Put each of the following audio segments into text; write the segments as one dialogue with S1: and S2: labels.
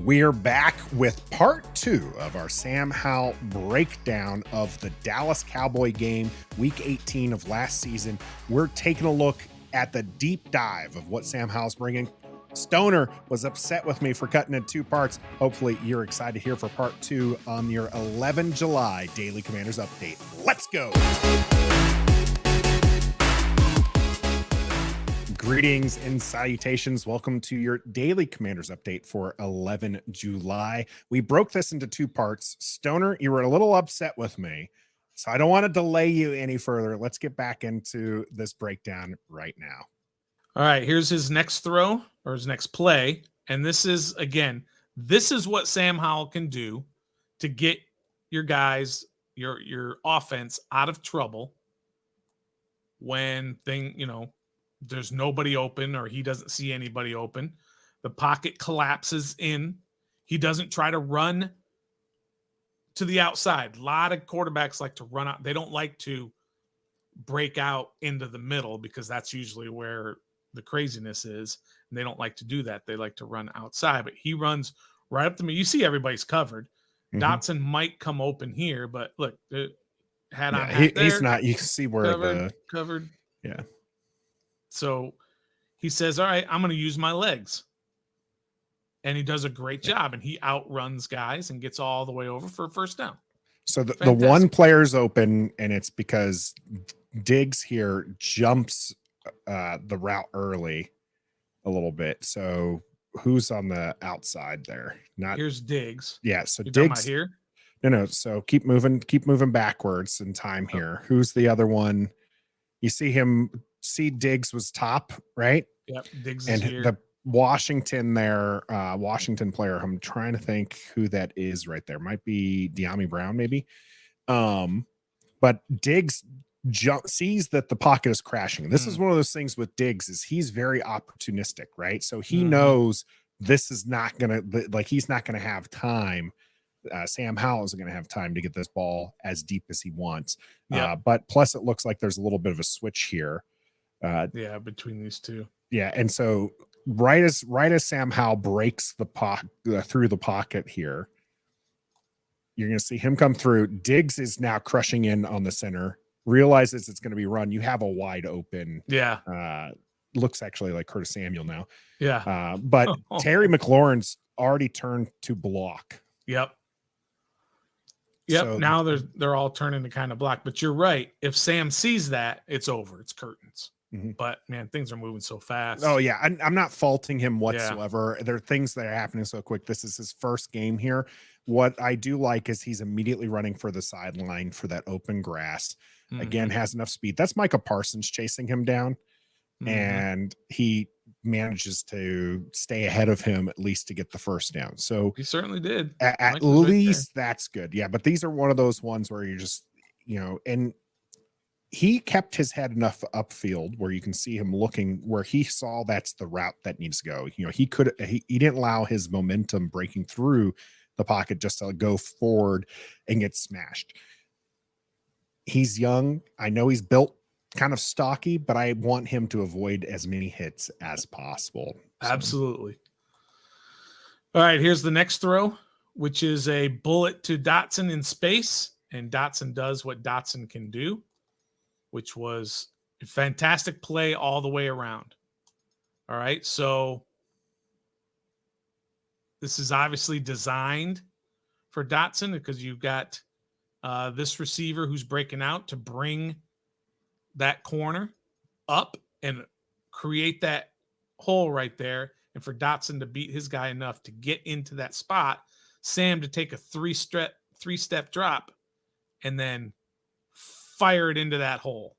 S1: We're back with part 2 of our Sam Howell breakdown of the Dallas Cowboy game, week 18 of last season. We're taking a look at the deep dive of what Sam Howell's bringing. Stoner was upset with me for cutting in 2 parts. Hopefully you're excited here for part 2 on your 11 July Daily Commanders update. Let's go. Greetings and salutations. Welcome to your daily Commanders update for 11 July. We broke this into 2 parts. Stoner, you were a little upset with me, so I don't want to delay you any further. Let's get back into this breakdown right now.
S2: All right, here's his next throw or his next play. And this is, again, this is what Sam Howell can do to get your guys, your offense out of trouble when there's nobody open or he doesn't see anybody open. The pocket collapses in. He doesn't try to run to the outside. A lot of quarterbacks like to run out. They don't like to break out into the middle because that's usually where the craziness is. And they don't like to do that. They like to run outside, but he runs right up to me. You see everybody's covered. Dotson might come open here, but look, the hat on hat there.
S1: He's not. You can see where
S2: covered.
S1: Yeah.
S2: So he says, all right, I'm going to use my legs. And he does a great job, and he outruns guys and gets all the way over for a first down.
S1: So the one player's open, and it's because Diggs here jumps the route early a little bit. So who's on the outside there?
S2: Here's Diggs.
S1: Yeah, so
S2: You're
S1: Diggs
S2: here.
S1: No. So keep moving backwards in time here. Who's the other one? You see Diggs was top, right?
S2: Yep, Diggs
S1: is
S2: here.
S1: And the Washington player, I'm trying to think who that is right there. Might be De'Ami Brown, maybe. But Diggs sees that the pocket is crashing. This is one of those things with Diggs is he's very opportunistic, right? So he knows this is not gonna, like, he's not gonna have time. Sam Howell isn't going to have time to get this ball as deep as he wants. But plus, it looks like there's a little bit of a switch here.
S2: Between these two.
S1: Yeah, and so right as Sam Howell breaks the through the pocket here, you're going to see him come through. Diggs is now crushing in on the center. Realizes it's going to be run. You have a wide open. Looks actually like Curtis Samuel now. But Terry McLaurin's already turned to block.
S2: So, now they're all turning to kind of block. But you're right. If Sam sees that, it's over. It's curtains. But man, things are moving so fast.
S1: Oh yeah, I'm not faulting him whatsoever. There are things that are happening so quick. This is his first game here. What I do like is he's immediately running for the sideline for that open grass. Again, has enough speed. That's Micah Parsons chasing him down, and he manages to stay ahead of him at least to get the first down. So
S2: he certainly did.
S1: At least that's good. Yeah, but these are one of those ones where you're just, and he kept his head enough upfield where you can see him looking where he saw that's the route that needs to go. He didn't allow his momentum breaking through the pocket just to go forward and get smashed. He's young. I know he's built kind of stocky, but I want him to avoid as many hits as possible.
S2: Absolutely. All right, here's the next throw, which is a bullet to Dotson in space, and Dotson does what Dotson can do, which was a fantastic play all the way around. All right, so this is obviously designed for Dotson because you've got this receiver who's breaking out to bring that corner up and create that hole right there. And for Dotson to beat his guy enough to get into that spot, Sam to take a three-step drop and then fire it into that hole,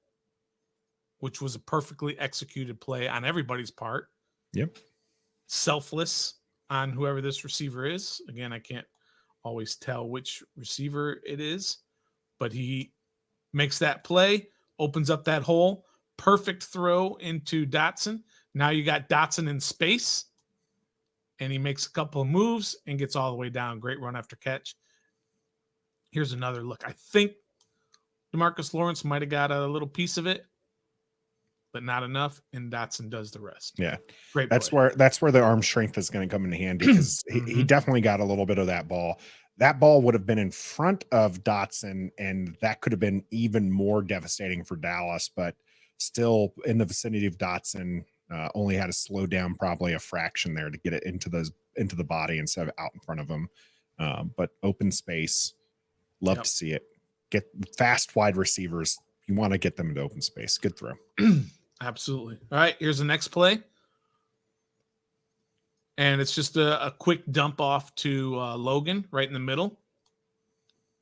S2: which was a perfectly executed play on everybody's part. Selfless on whoever this receiver is. Again, I can't always tell which receiver it is, but he makes that play, opens up that hole, perfect throw into Dotson. Now you got Dotson in space, and he makes a couple of moves and gets all the way down. Great run after catch. Here's another look. I think DeMarcus Lawrence might have got a little piece of it. but not enough, and Dotson does the rest.
S1: Yeah.
S2: Great
S1: That's
S2: play.
S1: where the arm strength is going to come in handy, because he definitely got a little bit of that ball. That ball would have been in front of Dotson, and that could have been even more devastating for Dallas, but still in the vicinity of Dotson. Only had to slow down probably a fraction there to get it into the body instead of out in front of him. But open space, love to see it. Get fast wide receivers. You want to get them into open space. Good throw.
S2: Absolutely. All right, here's the next play. And it's just a quick dump off to Logan right in the middle.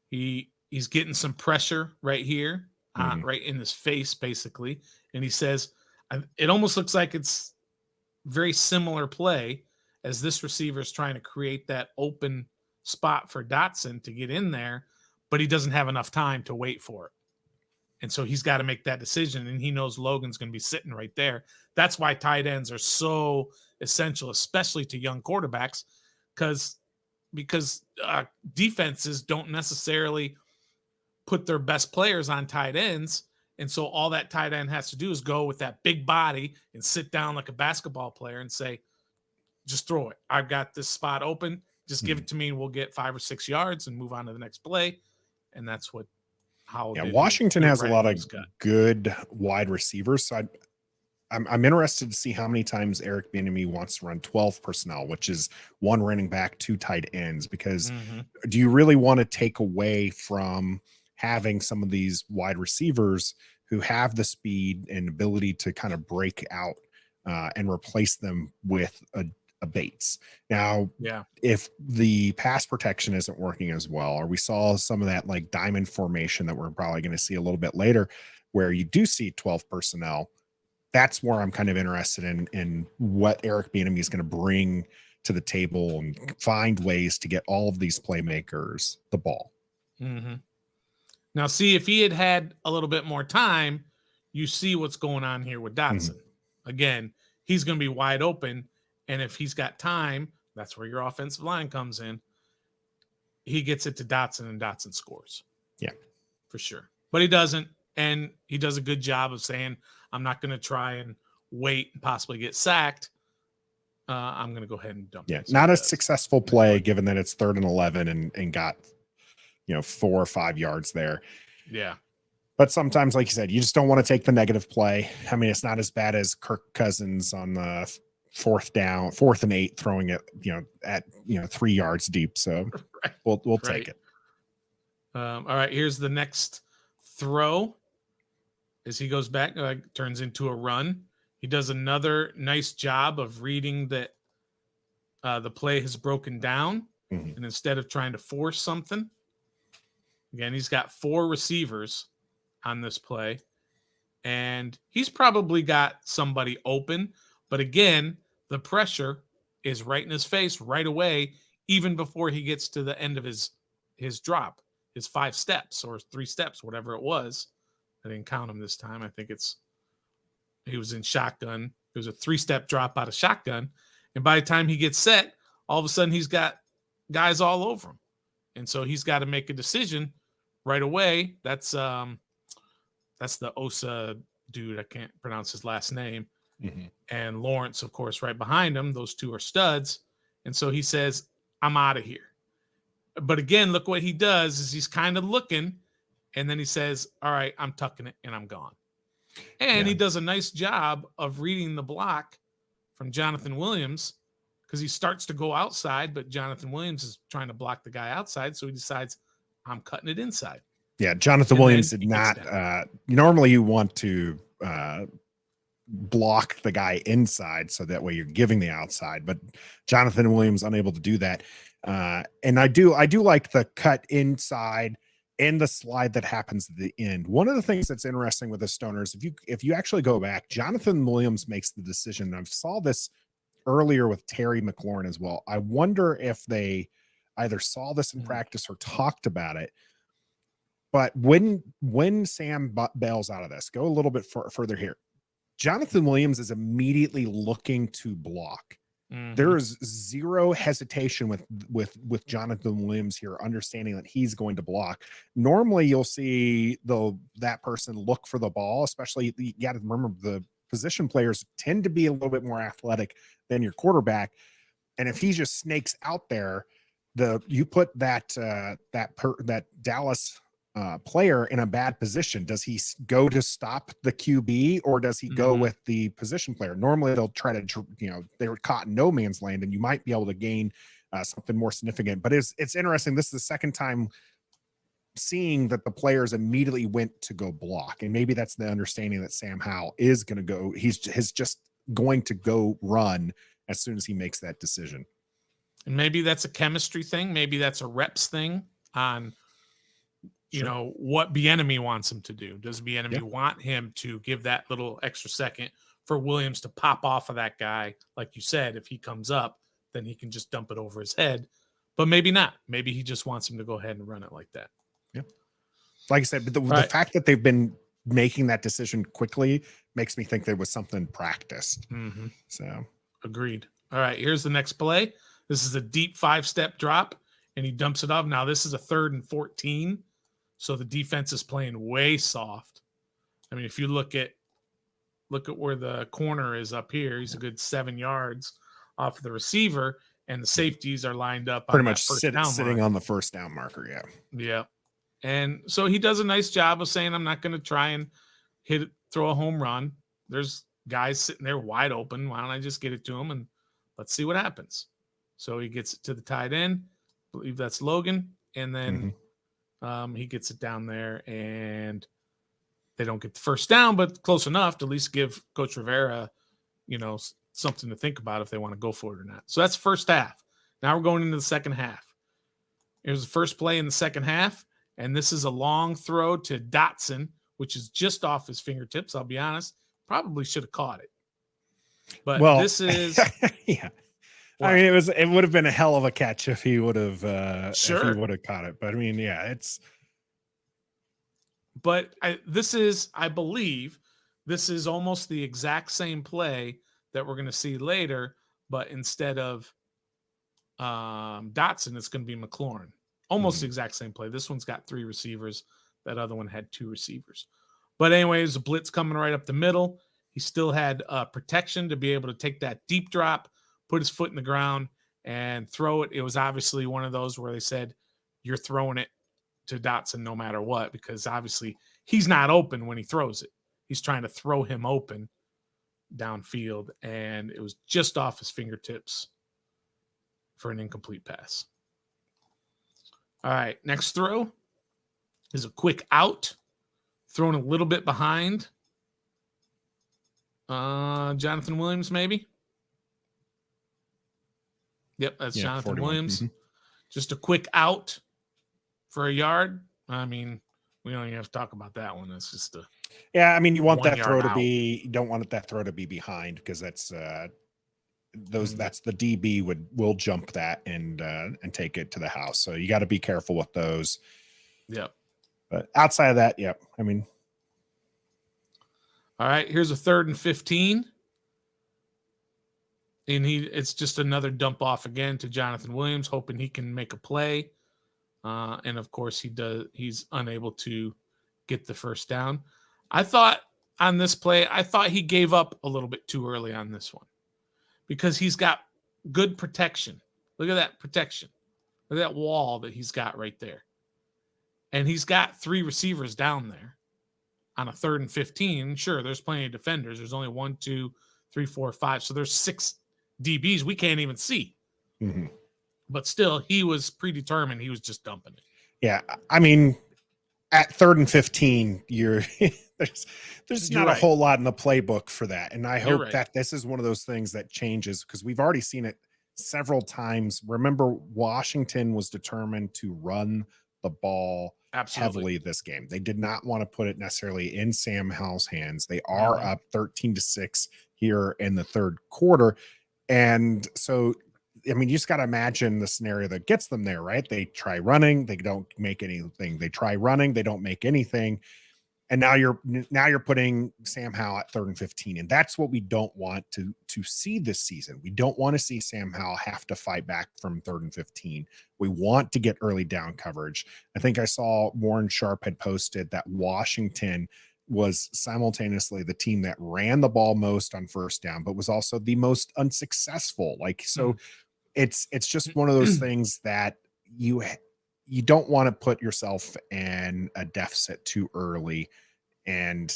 S2: He's getting some pressure right here, right in his face, basically. And he says, it almost looks like it's very similar play as this receiver is trying to create that open spot for Dotson to get in there, but he doesn't have enough time to wait for it. And so he's got to make that decision, and he knows Logan's going to be sitting right there. That's why tight ends are so essential, especially to young quarterbacks, because defenses don't necessarily put their best players on tight ends. And so all that tight end has to do is go with that big body and sit down like a basketball player and say, just throw it. I've got this spot open. Just give it to me, and we'll get 5 or 6 yards and move on to the next play. And that's what Howell did.
S1: Washington has a lot of good wide receivers. So I'm interested to see how many times Eric Bieniemy wants to run 12 personnel, which is 1 running back, 2 tight ends, because do you really want to take away from having some of these wide receivers who have the speed and ability to kind of break out and replace them with a Bates? Now, if the pass protection isn't working as well, or we saw some of that like diamond formation that we're probably going to see a little bit later, where you do see 12 personnel, that's where I'm kind of interested in what Eric Bieniemy is going to bring to the table and find ways to get all of these playmakers the ball.
S2: Now, see, if he had a little bit more time, you see what's going on here with Dotson. Again, he's going to be wide open. And if he's got time, that's where your offensive line comes in. He gets it to Dotson, and Dotson scores.
S1: Yeah,
S2: for sure. But he doesn't. And he does a good job of saying, I'm not going to try and wait and possibly get sacked. I'm going to go ahead and dump it.
S1: Not a successful play, given that it's 3rd and 11 and got, 4 or 5 yards there.
S2: Yeah.
S1: But sometimes, like you said, you just don't want to take the negative play. I mean, it's not as bad as Kirk Cousins on the 4th and 8, throwing it, at 3 yards deep. So we'll take it.
S2: All right, here's the next throw. As he goes back, turns into a run. He does another nice job of reading that the play has broken down, and instead of trying to force something, again, he's got 4 receivers on this play, and he's probably got somebody open. But again, the pressure is right in his face right away, even before he gets to the end of his drop, his 5 steps or 3 steps, whatever it was. I didn't count him this time. I think he was in shotgun. It was a 3-step drop out of shotgun. And by the time he gets set, all of a sudden he's got guys all over him. And so he's got to make a decision right away. That's the Osa dude. I can't pronounce his last name. And Lawrence, of course, right behind him. Those 2 are studs. And so he says, I'm out of here. But again, look what he does is he's kind of looking, and then he says, all right, I'm tucking it and I'm gone. And he does a nice job of reading the block from Jonathan Williams, because he starts to go outside, but Jonathan Williams is trying to block the guy outside. So he decides, I'm cutting it inside.
S1: Yeah, Jonathan Williams did not. Normally you want to block the guy inside, so that way you're giving the outside, but Jonathan Williams unable to do that. And I do like the cut inside and the slide that happens at the end. One of the things that's interesting with the Stoners, if you actually go back, Jonathan Williams makes the decision. I saw this earlier with Terry McLaurin as well. I wonder if they either saw this in practice or talked about it. But when Sam bails out of this, go a little bit further here. Jonathan Williams is immediately looking to block. There is zero hesitation with Jonathan Williams here, understanding that he's going to block. Normally, you'll see that person look for the ball, especially you got to remember the position players tend to be a little bit more athletic than your quarterback. And if he just snakes out there, you put that Dallas player in a bad position. Does he go to stop the QB, or does he go with the position player? Normally they'll try to, they were caught in no man's land, and you might be able to gain something more significant. But it's interesting. This is the second time seeing that the players immediately went to go block, and maybe that's the understanding that Sam Howell is going to go. He's just going to go run as soon as he makes that decision.
S2: And maybe that's a chemistry thing. Maybe that's a reps thing on, what Bieniemy wants him to do. Does Bieniemy want him to give that little extra second for Williams to pop off of that guy? Like you said, if he comes up, then he can just dump it over his head. But maybe not. Maybe he just wants him to go ahead and run it like that.
S1: Yeah. Like I said, but the fact that they've been making that decision quickly makes me think there was something practiced. So
S2: agreed. All right, here's the next play. This is a deep 5-step drop, and he dumps it off. Now this is a 3rd and 14. So the defense is playing way soft. I mean, if you look at where the corner is up here, he's a good 7 yards off of the receiver, and the safeties are lined up
S1: pretty much sitting on the first down marker. Yeah.
S2: Yeah. And so he does a nice job of saying, I'm not going to try and throw a home run. There's guys sitting there wide open. Why don't I just get it to him and let's see what happens? So he gets it to the tight end. I believe that's Logan. And then he gets it down there, and they don't get the first down, but close enough to at least give Coach Rivera, something to think about if they want to go for it or not. So that's first half. Now we're going into the second half. Here's the first play in the second half, and this is a long throw to Dotson, which is just off his fingertips. I'll be honest, probably should have caught it. But this is
S1: yeah. What? I mean, it would have been a hell of a catch if he would have if he would have caught it. But I mean, yeah, it's.
S2: But I believe this is almost the exact same play that we're going to see later, but instead of Dotson, it's going to be McLaurin. Almost the exact same play. This one's got 3 receivers. That other one had 2 receivers. But anyways, the blitz coming right up the middle. He still had protection to be able to take that deep drop, put his foot in the ground, and throw it. It was obviously one of those where they said, you're throwing it to Dotson no matter what, because obviously he's not open when he throws it. He's trying to throw him open downfield, and it was just off his fingertips for an incomplete pass. All right, next throw is a quick out, thrown a little bit behind Jonathan Williams, maybe. Yep, that's Jonathan
S1: 41.
S2: Williams. Just a quick out for a yard. I mean, we don't even have to talk about that one. That's just a
S1: I mean, you want that throw to be. You don't want that throw to be behind, because that's that's the DB will jump that and take it to the house. So you got to be careful with those.
S2: Yep.
S1: But outside of that, I mean.
S2: All right, here's a 3rd and 15. And it's just another dump off again to Jonathan Williams, hoping he can make a play. And of course he's unable to get the first down. I thought on this play, he gave up a little bit too early on this one, because he's got good protection. Look at that protection. Look at that wall that he's got right there. And he's got 3 receivers down there on a 3rd and 15. Sure, there's plenty of defenders. There's only 1, 2, 3, 4, 5. So there's 6 DBs we can't even see. But still, he was predetermined. He was just dumping it. Yeah,
S1: I mean, at 3rd and 15, there's not a whole lot in the playbook for that. And I hope that this is one of those things that changes, because we've already seen it several times. Remember, Washington was determined to run the ball heavily this game. They did not want to put it necessarily in Sam Howell's hands. They are up 13-6 here in the 3rd quarter. And so, I mean, you just got to imagine the scenario that gets them there, right? They try running, they don't make anything. They try running, they don't make anything. And now you're putting Sam Howell at 3rd and 15. And that's what we don't want to see this season. We don't want to see Sam Howell have to fight back from 3rd and 15. We want to get early down coverage. I think I saw Warren Sharp had posted that Washington was simultaneously the team that ran the ball most on first down, but was also the most unsuccessful. Like, so it's just one of those things that you don't want to put yourself in a deficit too early, and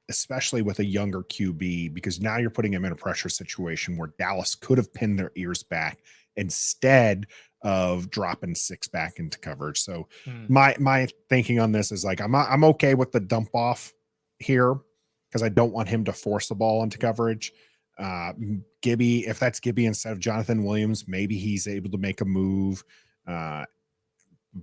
S1: especially with a younger QB, because now you're putting him in a pressure situation where Dallas could have pinned their ears back instead of dropping 6 back into coverage. So my thinking on this is like, I'm okay with the dump off here because I don't want him to force the ball into coverage. Gibby, if that's Gibby instead of Jonathan Williams, maybe he's able to make a move.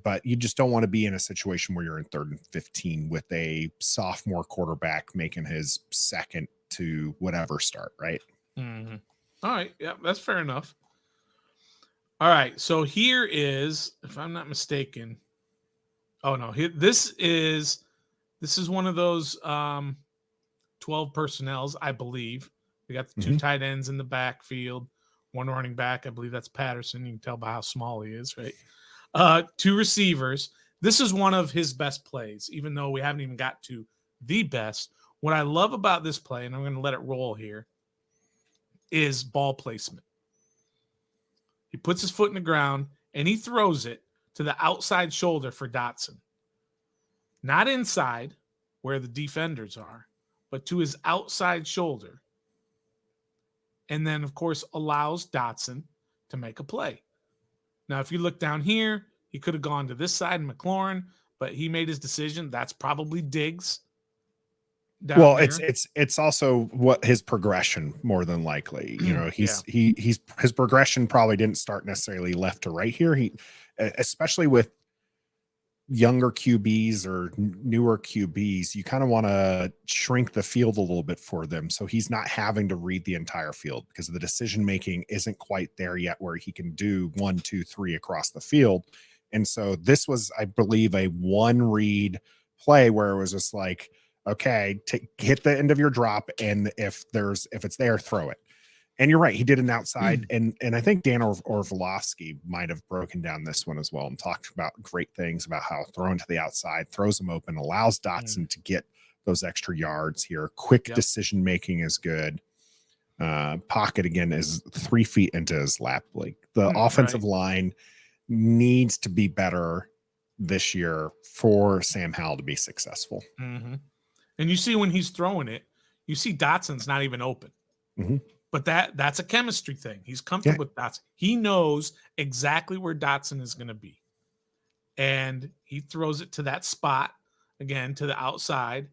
S1: But you just don't want to be in a situation where you're in 3rd and 15 with a sophomore quarterback making his second to whatever start, right?
S2: All right. Yeah, that's fair enough. All right. So here is, if I'm not mistaken, this is one of those 12 personnels, I believe. We got the 2 tight ends in the backfield, 1 running back. I believe that's Patterson. You can tell by how small he is, right? 2 receivers. This is one of his best plays, even though we haven't even got to the best. What I love about this play, and I'm going to let it roll here, is ball placement. He puts his foot in the ground and he throws it to the outside shoulder for Dotson. Not inside where the defenders are, but to his outside shoulder. And then, of course, allows Dotson to make a play. Now, if you look down here, he could have gone to this side, McLaurin, but he made his decision. That's probably Diggs.
S1: Well, it's also what his progression more than likely. You know, he's his progression probably didn't start necessarily left to right here. He, especially with younger QBs or newer QBs, you kind of want to shrink the field a little bit for them, so he's not having to read the entire field because the decision making isn't quite there yet where he can do 1, 2, 3 across the field. And so this was, I believe, a 1 read play where it was just like, okay, hit the end of your drop, and if it's there, throw it. And you're right, he did an outside, and I think Dan Orlovsky might have broken down this one as well and talked about great things about how throwing to the outside throws him open, allows Dotson to get those extra yards here. Quick decision making is good. Pocket again is 3 feet into his lap. Like the offensive line needs to be better this year for Sam Howell to be successful.
S2: And you see when he's throwing it, you see Dotson's not even open. But that's a chemistry thing. He's comfortable with Dotson. He knows exactly where Dotson is going to be. And he throws it to that spot, again, to the outside.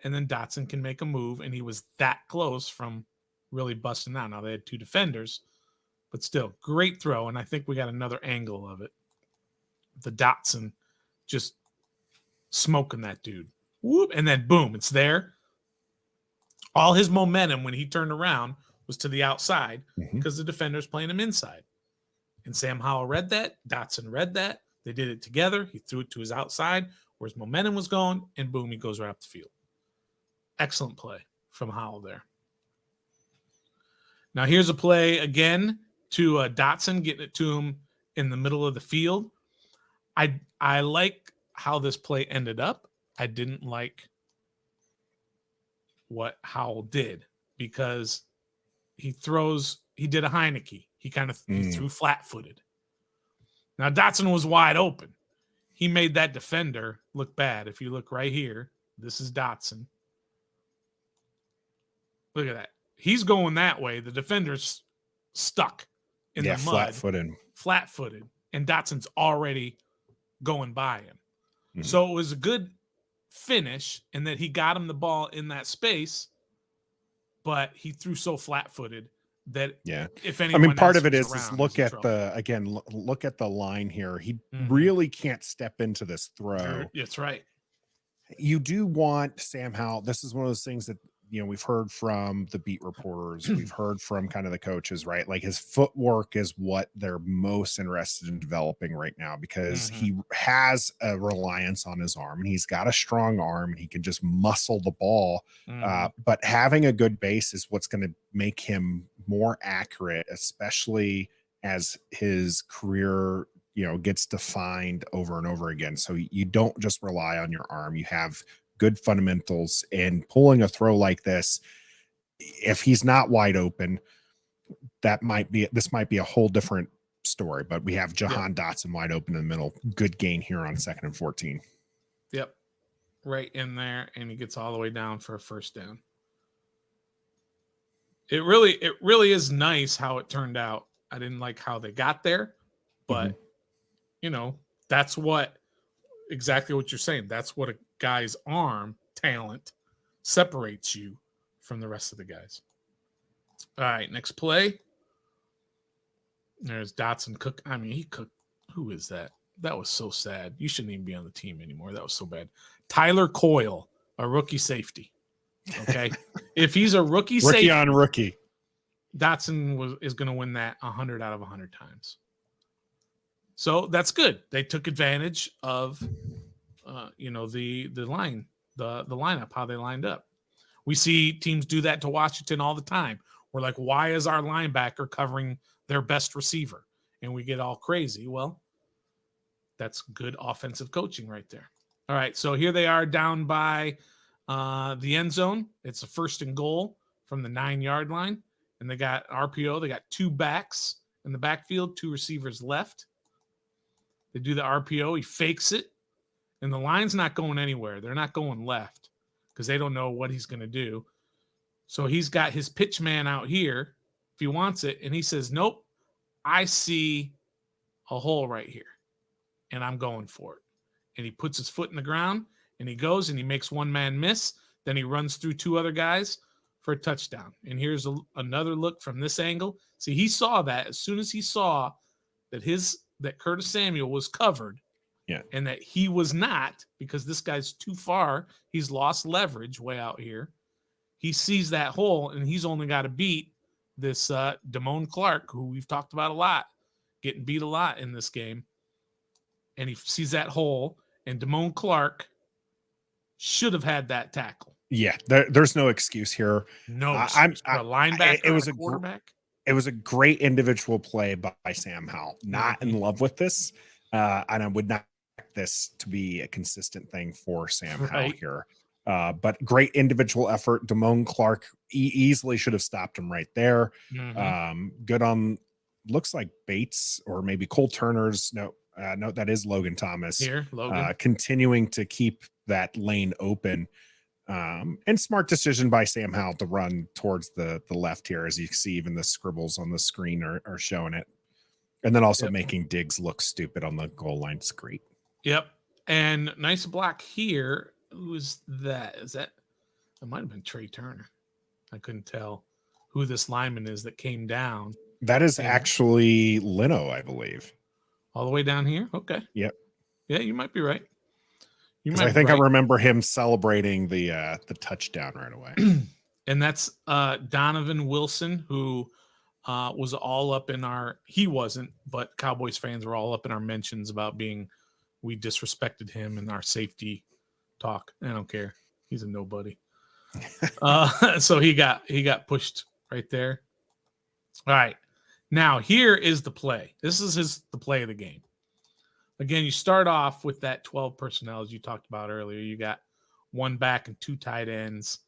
S2: And then Dotson can make a move. And he was that close from really busting out. Now, they had 2 defenders. But still, great throw. And I think we got another angle of it. The Dotson just smoking that dude. Whoop, and then, boom, it's there. All his momentum when he turned around was to the outside because the defender's playing him inside. And Sam Howell read that. Dotson read that. They did it together. He threw it to his outside where his momentum was going, and boom, he goes right up the field. Excellent play from Howell there. Now, here's a play again to Dotson, getting it to him in the middle of the field. I like how this play ended up. I didn't like what Howell did because he did a Heineke. He threw flat-footed. Now Dotson was wide open. He made that defender look bad. If you look right here, this is Dotson. Look at that. He's going that way. The defender's stuck in the mud. Flat-footed. And Dotson's already going by him. So it was a good finish in that he got him the ball in that space, but he threw so flat-footed that if anyone,
S1: I mean, part of it is look at the line here. He really can't step into this throw.
S2: That's right.
S1: You do want Sam Howell. This is one of those things that, you know, we've heard from the beat reporters, we've heard from kind of the coaches, right? Like his footwork is what they're most interested in developing right now because he has a reliance on his arm and he's got a strong arm and he can just muscle the ball. But having a good base is what's going to make him more accurate, especially as his career, you know, gets defined over and over again. So you don't just rely on your arm. You have good fundamentals, and pulling a throw like this, if he's not wide open, this might be a whole different story. But we have Jahan Dotson wide open in the middle. Good gain here on 2nd and 14.
S2: Yep. Right in there, and he gets all the way down for a first down. It really is nice how it turned out. I didn't like how they got there, but that's exactly what you're saying. That's what a guy's arm talent separates you from the rest of the guys. All right, next play. There's Dotson Cook. I mean, he cooked. Who is that? That was so sad. You shouldn't even be on the team anymore. That was so bad. Tyler Coyle, a rookie safety. Okay. If he's a rookie safety
S1: on rookie,
S2: Dotson is going to win that 100 out of 100 times. So that's good. They took advantage of, the line, the lineup, how they lined up. We see teams do that to Washington all the time. We're like, why is our linebacker covering their best receiver? And we get all crazy. Well, that's good offensive coaching right there. All right, so here they are down by the end zone. It's a 1st and goal from the 9-yard line. And they got RPO. They got 2 backs in the backfield, 2 receivers left. They do the RPO. He fakes it. And the line's not going anywhere. They're not going left because they don't know what he's going to do. So he's got his pitch man out here if he wants it. And he says, nope, I see a hole right here. And I'm going for it. And he puts his foot in the ground and he goes and he makes one man miss. Then he runs through 2 other guys for a touchdown. And here's another look from this angle. See, he saw that as soon as he saw that Curtis Samuel was covered.
S1: Yeah.
S2: And that he was not, because this guy's too far. He's lost leverage way out here. He sees that hole and he's only got to beat this Damone Clark, who we've talked about a lot, getting beat a lot in this game. And he sees that hole, and Damone Clark should have had that tackle.
S1: Yeah, there's no excuse here.
S2: No, excuse. A linebacker. It was a quarterback.
S1: It was a great individual play by Sam Howell. Not in love with this, and I would not expect this to be a consistent thing for Sam Howell here. But great individual effort. Damone Clark easily should have stopped him right there. Good on, looks like Bates or maybe Cole Turner's. No, that is Logan Thomas.
S2: Here, Logan.
S1: Continuing to keep that lane open. And smart decision by Sam Howell to run towards the left here. As you see, even the scribbles on the screen are showing it. And then also making Diggs look stupid on the goal line. It's great.
S2: Yep. And nice block here. Who's that? It might have been Trey Turner. I couldn't tell who this lineman is that came down.
S1: That is actually Leno, I believe.
S2: All the way down here? Okay.
S1: Yep.
S2: Yeah, you might be right.
S1: I think I remember him celebrating the touchdown right away.
S2: And that's Donovan Wilson, who was all up in he wasn't, but Cowboys fans were all up in our mentions about we disrespected him in our safety talk. I don't care. He's a nobody. So he got pushed right there. All right. Now here is the play. This is the play of the game. Again, you start off with that 12 personnel, as you talked about earlier. You got 1 back and 2 tight ends.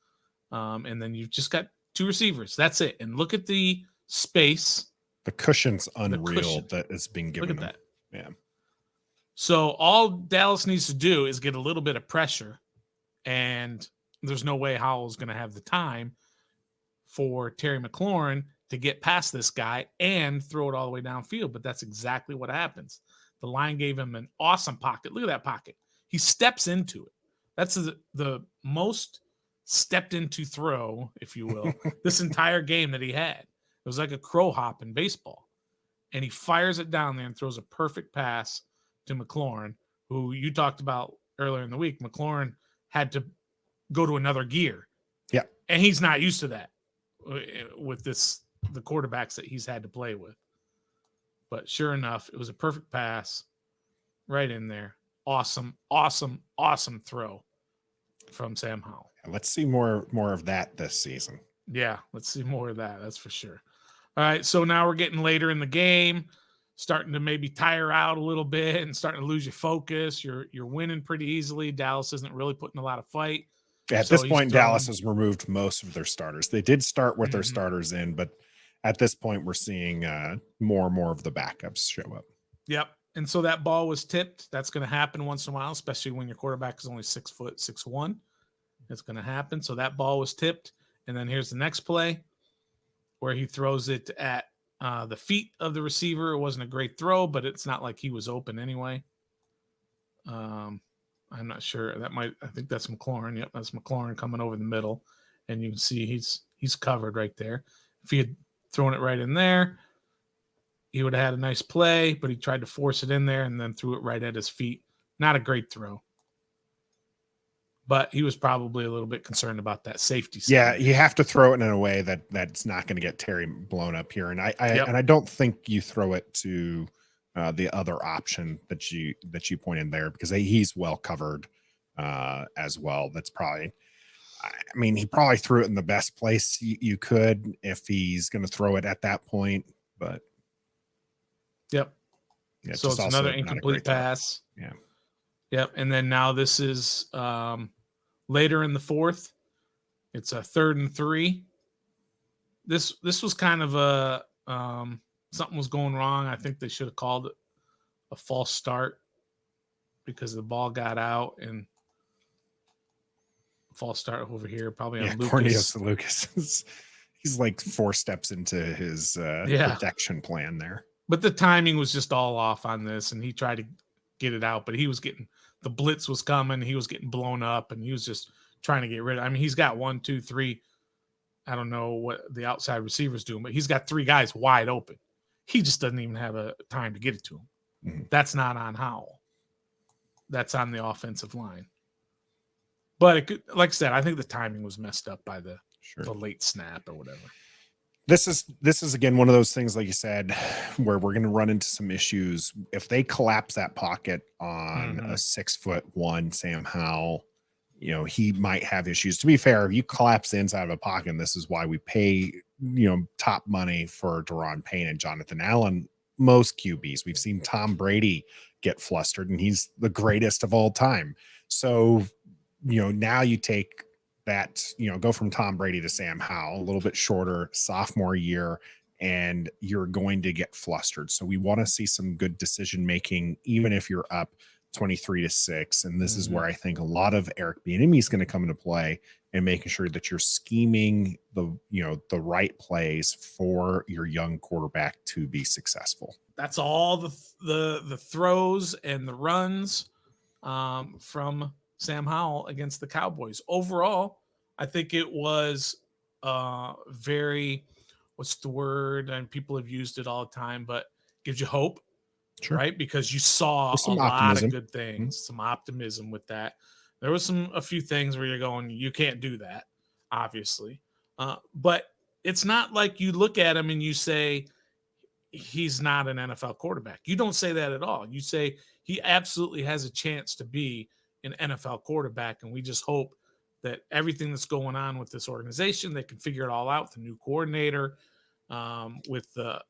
S2: And then you've just got 2 receivers. That's it. And look at the space.
S1: The cushion's unreal that is being given.
S2: Look at that.
S1: Yeah.
S2: So all Dallas needs to do is get a little bit of pressure. And there's no way Howell's going to have the time for Terry McLaurin to get past this guy and throw it all the way downfield. But that's exactly what happens. The line gave him an awesome pocket. Look at that pocket. He steps into it. That's the most stepped into throw, if you will, this entire game that he had. It was like a crow hop in baseball. And he fires it down there and throws a perfect pass to McLaurin, who you talked about earlier in the week. McLaurin had to go to another gear.
S1: Yeah.
S2: And he's not used to that with the quarterbacks that he's had to play with. But sure enough, it was a perfect pass right in there. Awesome, awesome, awesome throw from Sam Howell.
S1: Let's see more of that this season.
S2: Yeah, let's see more of that. That's for sure. All right, so now we're getting later in the game. starting to maybe tire out a little bit and starting to lose your focus. You're winning pretty easily. Dallas isn't really putting a lot of fight.
S1: At
S2: So
S1: this
S2: he's
S1: point,
S2: throwing.
S1: Dallas has removed most of their starters. They did start with their
S2: Mhm.
S1: starters in, but at this point, we're seeing more and more of the backups show up.
S2: Yep. And so that ball was tipped. That's going to happen once in a while, especially when your quarterback is only 6', 6'1". It's going to happen. So that ball was tipped. And then here's the next play where he throws it at the feet of the receiver. It wasn't a great throw, but it's not like he was open anyway. I'm not sure. I think that's McLaurin. Yep, that's McLaurin coming over the middle. And you can see he's covered right there. If he had thrown it right in there, he would have had a nice play, but he tried to force it in there and then threw it right at his feet. Not a great throw. But he was probably a little bit concerned about that safety side.
S1: Yeah, you have to throw it in a way that's not going to get Terry blown up here. And I don't think you throw it to the other option that you pointed there, because he's well covered as well. That's probably, I mean, he probably threw it in the best place you could if he's going to throw it at that point. But
S2: yep.
S1: Yeah,
S2: so it's another incomplete pass.
S1: Yeah.
S2: Yep. And then now this is later in the fourth. It's a 3rd and 3. This was kind of a something was going wrong. I think they should have called it a false start because the ball got out, and false start over here probably on Lucas.
S1: Cornelius Lucas. He's like 4 steps into his protection plan there.
S2: But the timing was just all off on this, and he tried to get it out, but he was getting, the blitz was coming, he was getting blown up, and he was just trying to get rid of it. I mean, he's got 1, 2, 3. I don't know what the outside receiver's doing, but he's got 3 guys wide open. He just doesn't even have a time to get it to him. Mm-hmm. That's not on Howell. That's on the offensive line. But it could, like I said, I think the timing was messed up by the late snap or whatever.
S1: This is again one of those things, like you said, where we're going to run into some issues if they collapse that pocket on a 6'1" Sam Howell. You know, he might have issues. To be fair, if you collapse the inside of a pocket, and this is why we pay, top money for Daron Payne and Jonathan Allen. Most QBs, we've seen Tom Brady get flustered, and he's the greatest of all time. So, now you take that, go from Tom Brady to Sam Howell, a little bit shorter, sophomore year, and you're going to get flustered. So we want to see some good decision making, even if you're up 23-6. And this is where I think a lot of Eric Bieniemy is going to come into play, and making sure that you're scheming the right plays for your young quarterback to be successful.
S2: That's all the throws and the runs from Sam Howell against the Cowboys. Overall, I think it was very, what's the word? And people have used it all the time, but gives you hope, right? Because you saw a lot of good things, some optimism with that. There was a few things where you're going, you can't do that, obviously. But it's not like you look at him and you say, he's not an NFL quarterback. You don't say that at all. You say he absolutely has a chance to be an NFL quarterback, and we just hope that everything that's going on with this organization, they can figure it all out. The new coordinator, with the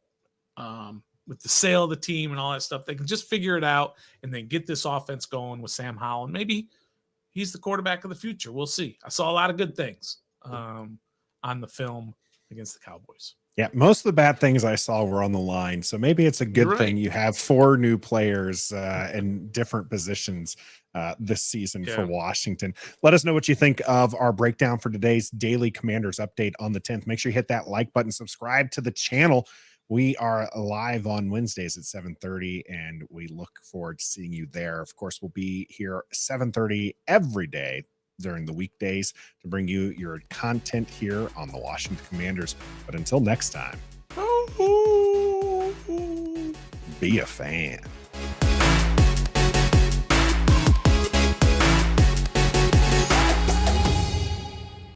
S2: sale of the team and all that stuff, they can just figure it out and then get this offense going with Sam Howell. And maybe he's the quarterback of the future. We'll see. I saw a lot of good things on the film against the Cowboys.
S1: Yeah, most of the bad things I saw were on the line. So maybe it's a good thing you have 4 new players in different positions this season for Washington. Let us know what you think of our breakdown for today's Daily Commanders update on the 10th. Make sure you hit that like button, subscribe to the channel. We are live on Wednesdays at 7:30, and we look forward to seeing you there. Of course, we'll be here 7:30 every day during the weekdays to bring you your content here on the Washington Commanders. But until next time, be a fan.